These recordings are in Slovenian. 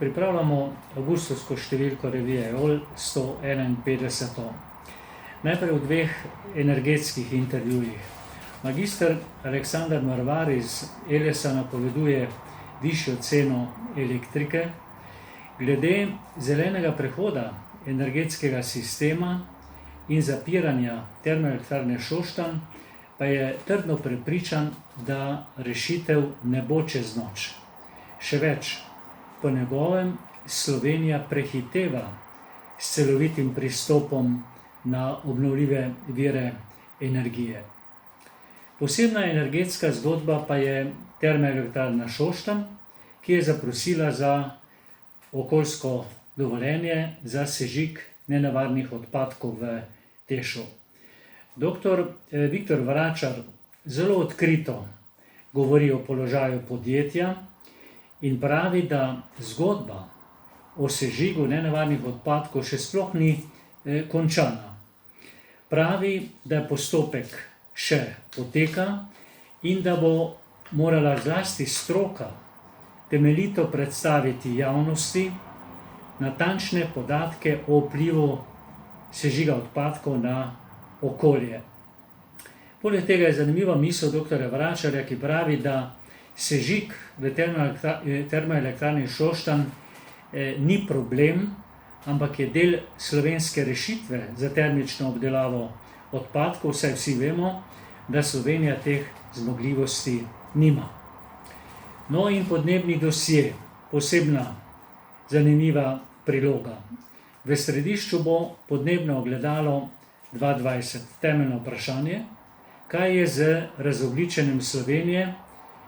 Pripravljamo avgustovsko številko revije EOL 151. Najprej v dveh energetskih intervjujih. Magister Aleksander Mrvar iz Elesa napoveduje višjo ceno elektrike. Glede zelenega prehoda energetskega sistema in zapiranja termoelektrarne Šoštanj pa je trdno prepričan, da rešitev ne bo čez noč. Še več, po njegovem Slovenija prehiteva s celovitim pristopom na obnovljive vire energije. Posebna energetska zgodba pa je termoelektrarna Šoštanj, ki je zaprosila za okoljsko dovoljenje za sežig nenevarnih odpadkov v Tešu. Dr. Viktor Vračar zelo odkrito govori o položaju podjetja in pravi, da zgodba o sežigu nenevarnih odpadkov še sploh ni končana. Pravi, da postopek še poteka in da bo morala zlasti stroka temeljito predstaviti javnosti natančne podatke o vplivu sežiga odpadkov na okolje. Poleg tega je zanimiva misel dr. Vračarja, ki pravi, da sežig v termoelektrarni Šoštanj ni problem, ampak je del slovenske rešitve za termično obdelavo odpadkov, saj vsi vemo, da Slovenija teh zmogljivosti nima. No in podnebni dosje, posebna zanimiva priloga. V središču bo podnebno ogledalo 2020. Temeljno vprašanje, kaj je z razogljičenjem Slovenije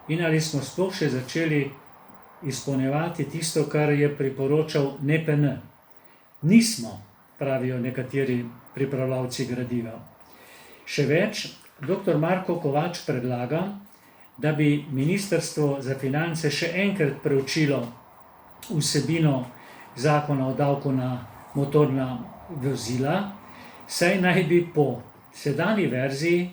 in ali smo sploh še začeli izpolnjevati tisto, kar je priporočal NEPN. Nismo, pravijo nekateri pripravljavci gradiva. Še več, dr. Marko Kovač predlaga, da bi Ministrstvo za finance še enkrat preučilo vsebino zakona o davku na motorna vozila, saj naj bi po sedanji verziji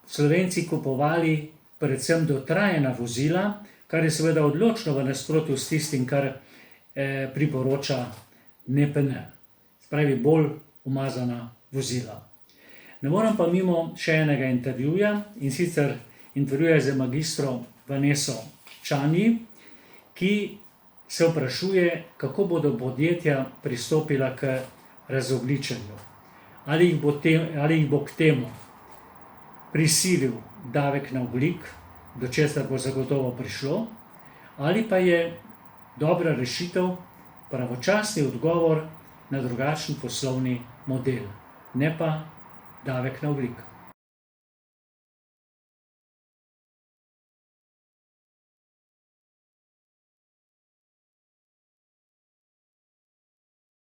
Slovenci kupovali predvsem dotrajana vozila, kar je seveda odločno v nasprotju s tistim, kar priporoča NEPN. Spravi bolj umazana vozila. Ne morem pa mimo še enega intervjuja, in sicer intervjuja z magistro Vaneso Čani, ki se vprašuje, kako bodo podjetja pristopila k razogljičenju. Ali jih bo k temu prisilil davek na ogljik, do česar bo zagotovo prišlo, ali pa je dobra rešitev pravočasni odgovor na drugačen poslovni model, ne pa davek na ogljik.